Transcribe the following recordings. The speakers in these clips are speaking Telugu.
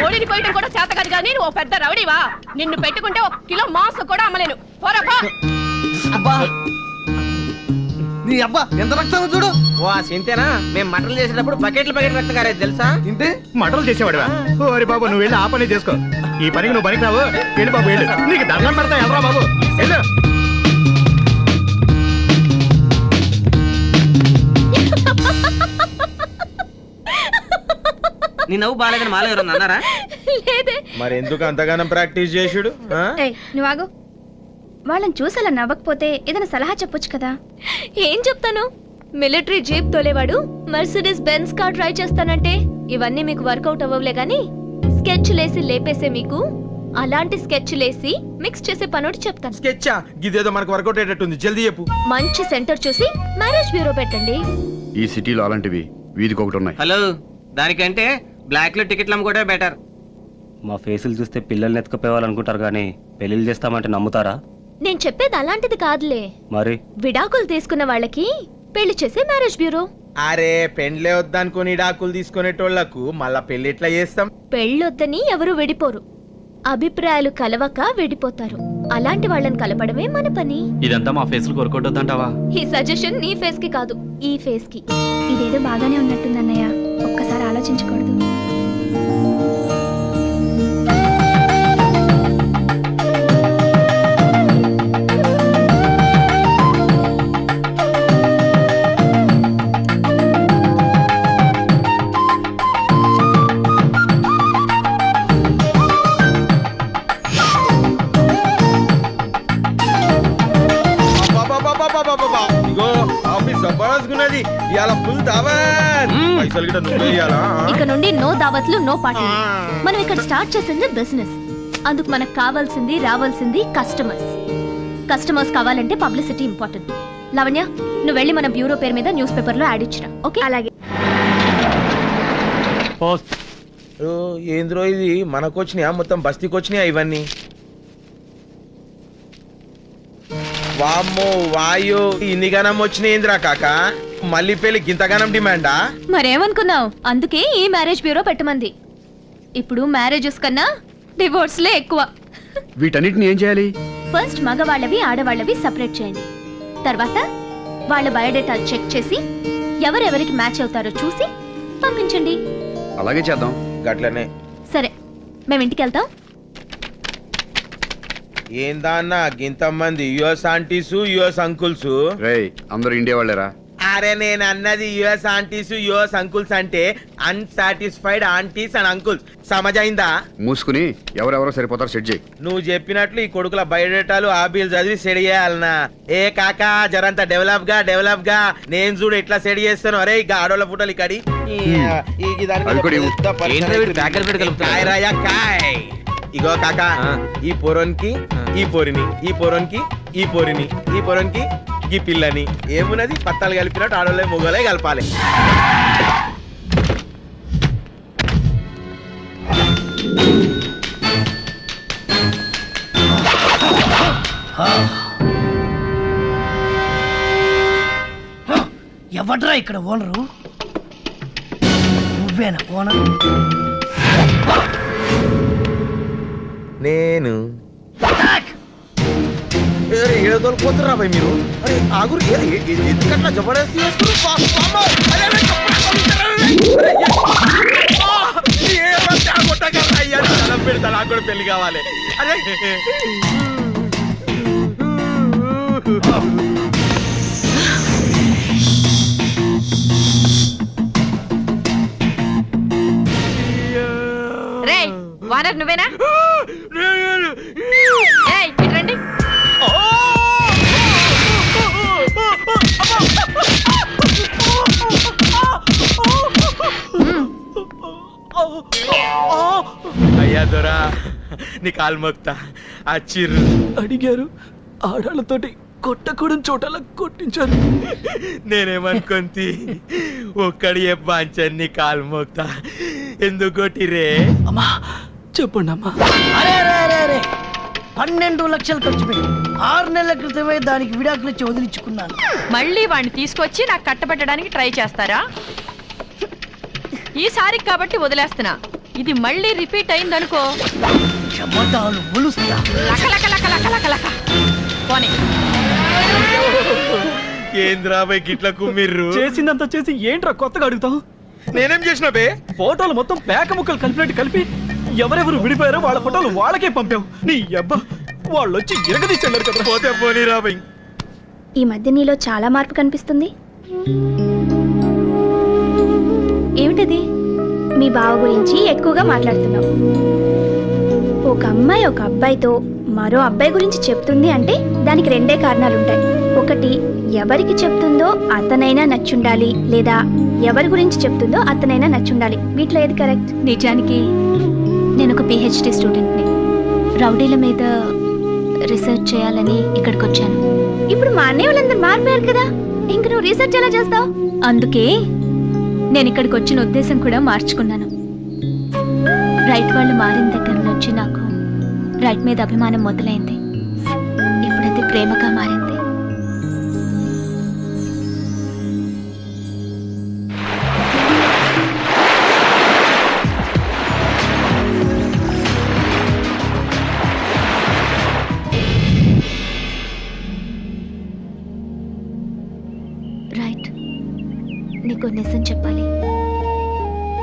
కోడిని పోయడం కూడా చేత కాదు కానీ నువ్వు పెద్ద రౌడీవా? నిన్ను పెట్టుకుంటే 1 కిలో మాంసం కూడా అమ్మలేను. పోరాపా. అబ్బా నీ అబ్బా ఎంత రక్తం చూడు. ఓ సింతేనా? మేము మటన్లు చేసేటప్పుడు బకెట్లు రక్తం కారేది తెలుసా? ఇంతే మటలు చేసేవాడివా? ఓరి బాబు నువ్వు వెళ్ళి ఆ పని చేసుకో. ఈ పనికి నువ్వు పనికి రావు. వెళ్ళి బాబు వెళ్ళు. నీకు దండం పెడతా ఎల్రా బాబు వెళ్ళు. నీ నవ్వు బాగాలేదని మాలో ఎవరన్నా అన్నారా? మరి ఎందుకు అంతగానం ప్రాక్టీస్ చేసుడు? నువ్వు ఆగు. వాళ్ళని చూసి అలా నవ్వకపోతే ఏదైనా సలహా చెప్పొచ్చు కదా. ఏం చెప్తాను? మిలిటరీ జీప్ తోలేవాడు మర్సిడీస్ బెంజ్ కార్ ట్రై చేస్తానంటే ఇవన్నీ మీకు వర్కౌట్ అవ్వలే గానీ స్కెచ్ లేసి లేపేసే మీకు అలాంటి స్కెచ్ లేసి మిక్స్ చేసే పనోటి చెప్తాను. స్కెచ్చా? గిదేదో మనకు వర్కౌట్ అయ్యేటట్టుంది. జల్దీ చెప్పు. మంచి సెంటర్ చూసి మ్యారేజ్ బ్యూరో పెట్టండి. ఈ సిటీలో అలాంటివి వీధికి ఒకటి ఉన్నాయి. హలో, దానికంటే బ్లాక్ లో టికెట్లు అమ్ముకోవడే బెటర్. మా ఫేసులు చూస్తే పిల్లల్ని ఎత్తుకుపోవాలనుకుంటారు కానీ పెళ్లిళ్ళు చేస్తామంటే నమ్ముతారా? నేను చెప్పేది అలాంటిది కాదులే. మరి విడాకులు తీసుకున్న వాళ్ళకి పెళ్లి చేసే మ్యారేజ్ బ్యూరో. అరే పెండ్లే వద్దనుకుని డాకులు తీసుకునేటోళ్లకు మళ్ళా పెళ్లి ఎట్లా చేస్తాం? పెళ్ళొద్దని ఎవరు విడిపోరు, అభిప్రాయాలు కలవక విడిపోతారు. అలాంటి వాళ్ళని కలపడమే మన పని. ఇదంతా మా ఫేసులు కొరకొట్టొద్దంటావా? ఈ సజెషన్ నీ ఫేస్ కి కాదు, ఈ ఫేస్ కి. ఇదేదో బాగానే ఉన్నట్టుందన్నయ్య, ఒక్కసారి ఆలోచించకూడదు. ఇగో ఆఫీస్ జబర్దస్తున్నది. ఇయాల ఫుల్ దావత్. పైసలు గిట్ట నువ్వే ఇయ్యాలా? ఇక నుండి నో దావత్లు, నో పార్టీ. మనం ఇక్కడ స్టార్ట్ చేసింది బిజినెస్. అందుకు మనకు కావాల్సింది రావాల్సింది కస్టమర్స్. కస్టమర్స్ కావాలంటే పబ్లిసిటీ ఇంపార్టెంట్. లావణ్య, నువ్వు వెళ్ళి మన బ్యూరో పేరు మీద న్యూస్ పేపర్ లో యాడ్ ఇచ్చిరా. ఓకే? అలాగే. ఏంద్రో ఇది మనకొచ్చినాయా మొత్తం బస్తీకి వచ్చినాయా ఇవన్నీ? వామ్మో వాయు, ఇన్ని గనం వచ్చినాయింద్రా కాక. మళ్ళీ పెళ్లి గింతగానం డిమాండా? మరేమనుకున్నావు? అందుకే ఈ మ్యారేజ్ బ్యూరో పెట్టమంది. ఇప్పుడు మ్యారేజెస్ కన్నా డివోర్స్లే ఎక్కువ. వీటన్నిటిని ఏం చేయాలి? ఫస్ట్ మగవాళ్ళవి ఆడవాళ్ళవి సెపరేట్ చేయండి. తర్వాత వాళ్ళ బయోడేటా చెక్ చేసి ఎవరెవరికి మ్యాచ్ అవుతారో చూసి పంపించండి. అలాగే చేద్దాం. గట్లనే. సరే, మేము ఇంటికి వెళ్తాం. ఏందా అన్న గింతమంది యుఎస్ ఆంటీస్ యుఎస్ అంకుల్స్? రేయ్ అందరూ ఇండియా వాళ్ళేరా? అరే నేను అన్నది యుఎస్ ఆంటీస్ యుఎస్ అంకుల్స్ అంటే అన్సాటిస్ఫైడ్ ఆంటీస్ అండ్ అంకుల్స్. సమజైందా? మూసుకుని ఎవరెవరో సరిపోతారు సెట్ చేయి. నువ్వు చెప్పినట్లు ఈ కొడుకుల బయోడేటాలు ఆ బిల్ చదివి సెడ్ చేయాలనా? ఏ కాకా జరంతా డెవలప్ గా నేను చూడు ఎట్లా సెడ్ చేస్తాను. అరే ఇక ఆడోళ్ళ ఫోటోలు ఇక్కడి ఇగో కాకా, ఈ పొరోన్కి ఈ పొరిని, ఈ పొరోన్కి ఈ పొరిని, ఈ పొరోన్కి ఈ పిల్లని ఏమున్నది పత్తాలు కలిపినట్టు ఆడోళ్ళే మొగలే కలపాలి. ఎవడ్రా ఇక్కడ ఓనరు? నువ్వేనా ఓనరు? నేను ఏదోపోతురా బాయ్ మీరు. అరే ఆగురు ఎందుకట్లా జబర్దస్త్ పెడతా. నాకు కూడా పెళ్లి కావాలి. అరే రే వానర్ నువ్వేనా? ఏయ్ ఇట్రండి. అయ్యా దొరా నీ కాలు మొక్తా. అచ్చిర్రు అడిగారు ఆడాళ్ళతోటి కొట్టకూడని చోటలా కొట్టించారు. నేనేమనుకుంది ఒక్కడి చెప్పాంచని నీ కాలు మోక్తా. ఎందుకు కొట్టిరే? అమ్మా చెప్పండి అమ్మా. అరే అరే అరే అరే 12 లక్షలు ఖర్చు పెట్టి 6 నెలల క్రితమే దానికి విడాకులు ఇచ్చి వదిలించుకున్నాను. మళ్ళీ వాడిని తీసుకొచ్చి నాకు కట్టబెట్టడానికి ట్రై చేస్తారా? ఈసారికి కాబట్టి వదిలేస్తున్నా. ఇది మళ్ళీ రిపీట్ అయిందనుకో క్షమతాలు ఒలుస్తా. లక లక లక లక లక లక పోనీ కేంద్రాబాయ్ గిట్ల కుమ్మిర్రు చేసిందంతా చేసి ఏంట్రా కొత్తగా అడుగుతావు? నేనేం చేసిన బే ఫోటోలు మొత్తం పేక ముక్కలు కలిపినట్టు కలిపి ఎవరెవరు విడిపోయారో వాళ్ళ ఫోటోలు వాళ్ళకే పంపావు. నీ అబ్బా వాళ్ళు వచ్చి ఎరగదీసెళ్ళారు కదా. పోతే పోనీ రాబాయ్. ఈ మధ్య నీలో చాలా మార్పు కనిపిస్తుంది. ఏమిటది? మీ బావ గురించి ఎక్కువగా మాట్లాడుతున్నావు. ఒక అమ్మాయి ఒక అబ్బాయితో మరో అబ్బాయి గురించి చెప్తుంది అంటే దానికి రెండే కారణాలుంటాయి. ఒకటి, ఎవరికి చెప్తుందో అతనైనా నచ్చుండాలి, లేదా ఎవరి గురించి చెప్తుందో అతనైనా నచ్చుండాలి. వీటిలో ఏది కరెక్ట్? నిజానికి నేను ఒక పిహెచ్డి స్టూడెంట్ని. రౌడీల మీద రీసెర్చ్ చేయాలని ఇక్కడికి వచ్చాను. ఇప్పుడు మా అన్నయ్య వాళ్ళందరూ మారిపోయారు కదా, ఇంక నువ్వు రీసెర్చ్ ఎలా చేస్తావు? అందుకే నేను ఇక్కడికి వచ్చిన ఉద్దేశం కూడా మార్చుకున్నాను. రైట్ వాళ్ళు మారిన దగ్గర నుంచి నాకు రైట్ మీద అభిమానం మొదలైంది. ఇప్పుడైతే ప్రేమగా మారింది. రైట్, నీకు నిజం చెప్పాలి.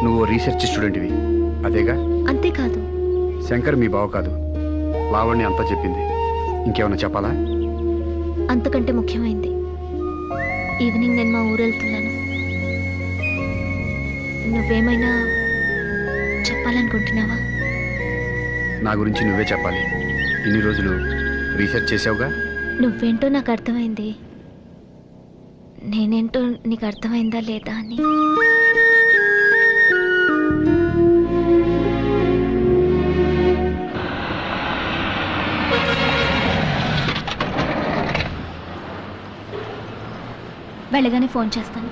నువ్వు రీసెర్చ్ స్టూడెంట్వి అదేగా? అంతేకాదు, శంకర్ మీ బావ కాదు. లావణ్య అంతా చెప్పింది. ఇంకేమైనా చెప్పాలా? అంతకంటే ముఖ్యమైంది. ఈవినింగ్ నేను మా ఊరు వెళ్తున్నాను. నువ్వేమైనా చెప్పాలనుకుంటున్నావా? నా గురించి నువ్వే చెప్పాలి. ఇన్ని రోజులు రీసెర్చ్ చేసావుగా. నువ్వేంటో నాకు అర్థమైంది. నేనేంటో నీకు అర్థమైందా లేదా అని. వెళ్ళగానే ఫోన్ చేస్తాను.